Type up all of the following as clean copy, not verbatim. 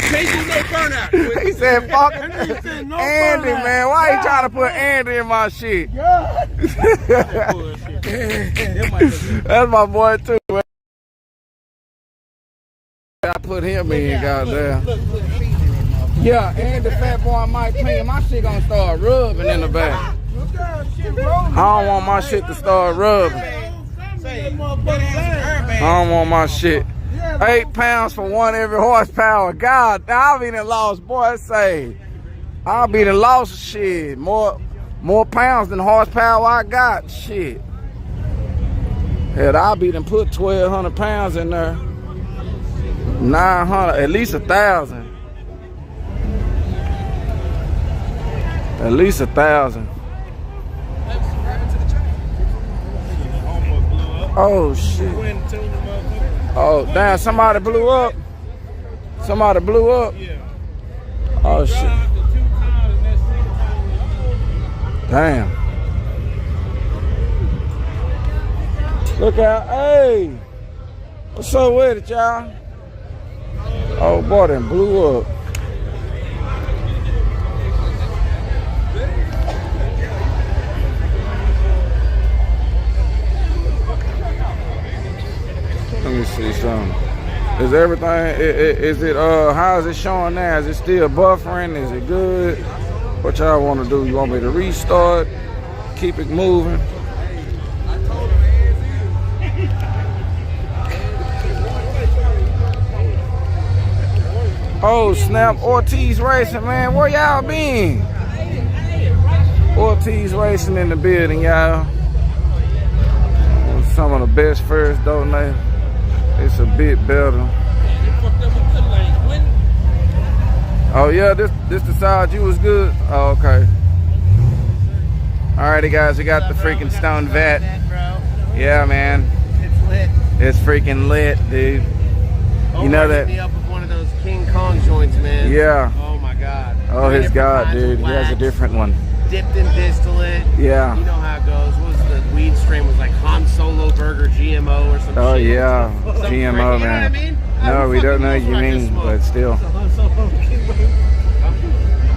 Can't do no burnout. He said, fuck Andy, man. Why you trying to put Andy in my shit? That's my boy, too, man. I put him in, goddamn. Yeah, and the fat boy might clean. My shit gonna start rubbing in the back. I don't want my shit to start rubbing. I don't want my shit. 8 pounds for one every horsepower. God, I'll be done lost, boy. Say, I'll be done lost shit. More pounds than horsepower I got. Shit. Hell, I'll be done put 1,200 pounds in there. 900, at least 1,000. At least 1,000. Oh shit. Oh damn, somebody blew up. Somebody blew up. Oh shit. Damn. Look out, hey. What's up with it, y'all? Oh boy, them blew up. Let me see something. Is everything, is it, how is it showing now? Is it still buffering? Is it good? What y'all want to do? You want me to restart? Keep it moving? Oh snap, Ortiz Racing, man, where y'all been? Ortiz Racing in the building, y'all. Some of the best first donate. It's a bit better. Oh yeah, this the side you was good? Oh, okay. Alrighty guys, we got the freaking stone vat. Yeah man. It's lit. It's freaking lit, dude. You know that. Me up with one of those King Kong joints, man. Yeah. Oh my God. Oh his God, dude. He has a different one. Dipped in distillate. Yeah. You know how it goes. What was the weed strain? Was like Han Solo Burger GMO or something. Oh yeah, GMO, you know man. what I mean? No, we don't know what you mean, but still. I'm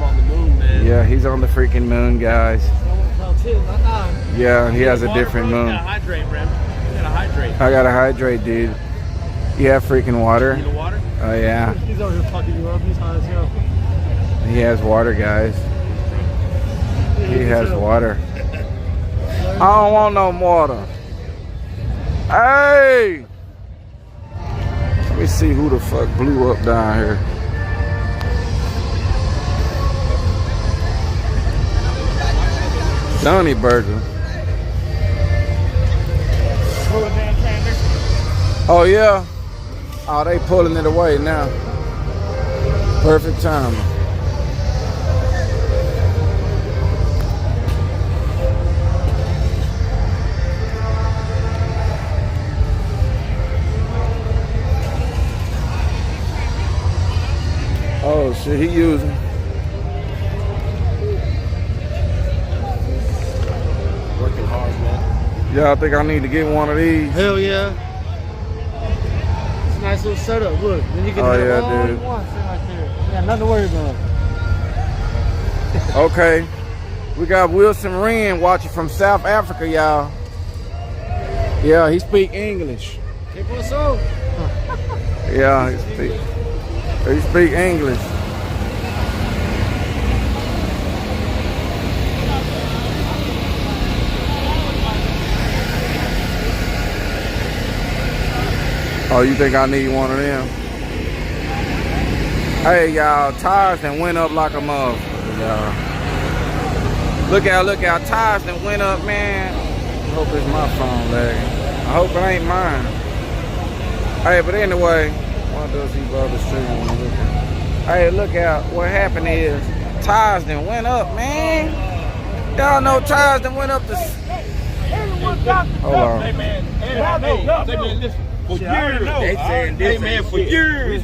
on the moon, man. Yeah, he's on the freaking moon, guys. Yeah, he has a different moon. You gotta hydrate, Brim. You gotta hydrate. I gotta hydrate, dude. You have freaking water? You need water? Oh yeah. He's over here fucking you up. He's hot as hell. He has water, guys. He has water. I don't want no water. Hey! Let me see who the fuck blew up down here. Donnie Burger. Oh yeah? Oh, they pulling it away now. Perfect timing. Oh shit, he using. Working hard, man. Y'all think I need to get one of these? Hell yeah. It's a nice little setup. Look, then you can Oh, have yeah, all dude. you want sitting right there. Yeah, nothing to worry about. Okay. We got Wilson Wren watching from South Africa, y'all. Yeah, he speak English. Hey, what's up? Yeah, he speak English. Oh, you think I need one of them? Hey, y'all, tires done went up like a motherfucker, y'all. Look out, tires done went up, man. I hope it's my phone lagging. I hope it ain't mine. Hey, but anyway, why does he bother streaming when looking? Hey, look out, what happened is, tires done went up, man. Y'all know tires done went up to... Hold on. Hey man, listen. For years, they saying this. Hey man, for years.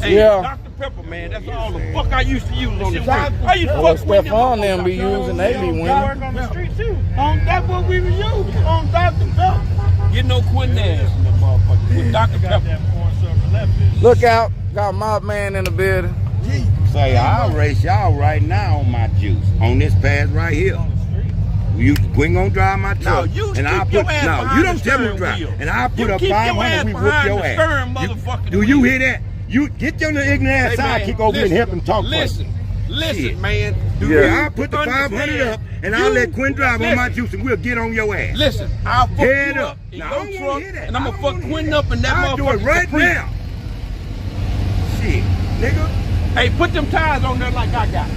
Hey, Yeah. Dr. Pepper, man, that's all the fuck I used to use on the street. I used to What fuck with Stephon them be using, they be winning. on the street too. That's what we were using on Dr. Pepper. Get no quinine in the motherfucker with Dr. Pepper. Look out. Got my man in the building. Say, I'll race y'all right now on my juice. On this path right here. You ain't gonna drive my truck. No, you and I'll keep your put, ass no, behind you don't the tell me to steering drive. wheel. And I'll put You up keep your 500 ass we whoop behind your the ass. steering motherfucking Do you wheel. hear that? You get your little ignorant ass Hey, man, sidekick over here and help him talk Listen, Shit. man. Do Yeah. you I'll put the 500 understand? up and I'll let Quinn drive on my Listen. juice and we'll get on your ass. Listen, I'll fuck Head you up. up in Now, I your don't wanna truck, hear that. and I'm I gonna don't fuck wanna Quinn hear up in that I'll do it motherfucking right Caprice. now. Shit, nigga. Hey, put them tires on there like I got.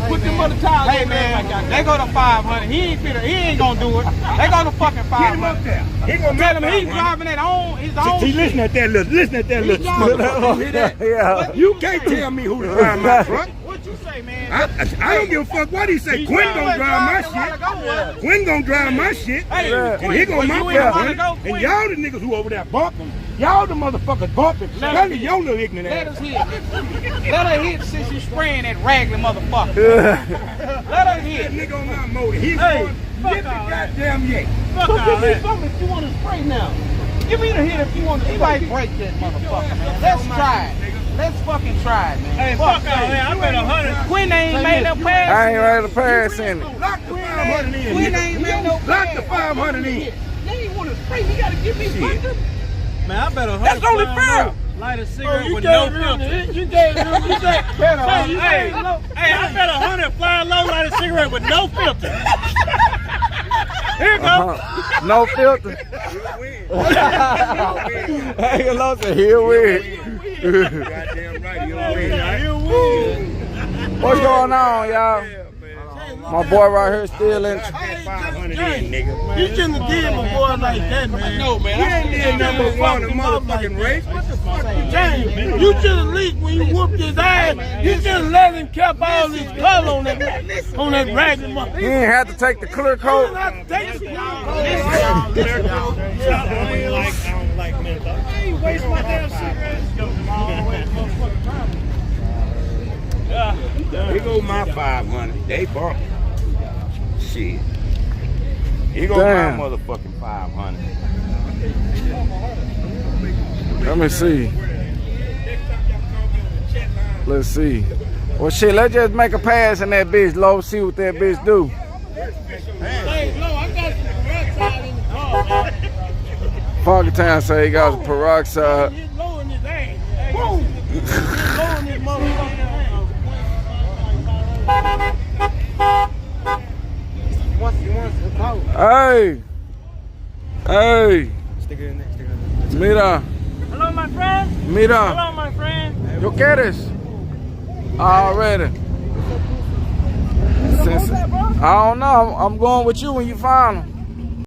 Put them other tires on there like I got. They go to 500. He ain't gonna do it. They go to fucking Get him up 500. there. He gonna Tell make him he's 500. driving his own See, listen at that little, listen at that little motherfucker. You hear that? Yeah. You can't tell me who to drive my truck. What you say, man? I don't give a fuck what he say. Quinn gonna drive my shit. Quinn gonna drive my shit. Hey, And he gonna my you ain't wanna 500. go, And Quinn. y'all the niggas who over there bumping. Y'all the motherfuckers bumping. Especially your little ignorant Let us ass. hit. Let her hit since you spraying that raggedy motherfucker. Let her hit. That nigga on my motor. He's going fuck get the all that. goddamn yay. Fuck So all give me that. something if you want to spray now. Give me the hit if you want to. He might break that motherfucker, man. Let's try it. Let's fucking try it, man. Hey, fuck all that. I bet 100. Quinn ain't made no pass. I ain't ready to pass in it. Lock the 500 in, Quinn nigga. ain't made no Lock pass. the 500 in. You ain't want to spray. You got to give me something. Man, I bet 100. That's only fair. Light a Oh, cigarette you with gave no him filter. You gave him. You said, Hey, I bet 100 fly low, light a cigarette with no filter. Here you go. No filter. Hey, Lord, here we. Goddamn right, you win. What's going on, y'all? My boy right here still in. Lock that 500 in, nigga. You shouldn't have did my boy like that, man. No, man. You ain't did number one in motherfucking race. What the fuck you James, you should have leaked when you whooped his ass. You should have let him kept all his color on that ragged motherfucker. He ain't had to take the clear coat. I don't like menthol. Hey, you waste my damn cigarettes. Here go my 500. They bump. Shit. Here go Damn. my motherfucking 500. Let me see. Let's see. Well, shit, let's just make a pass in that bitch, low. See what that bitch do. Hey, no, I got some trackside in the car, man. Funky Town say he got some peroxide. He's lowering his ass. Boom! He's lowering his motherfucking ass. Hey! Hey! Stick it in there, stick it in there. Mira, Hello, my friend. mira. Hello, my friend. ¿Yo quieres? Already. I don't know. I'm going with you when you find them.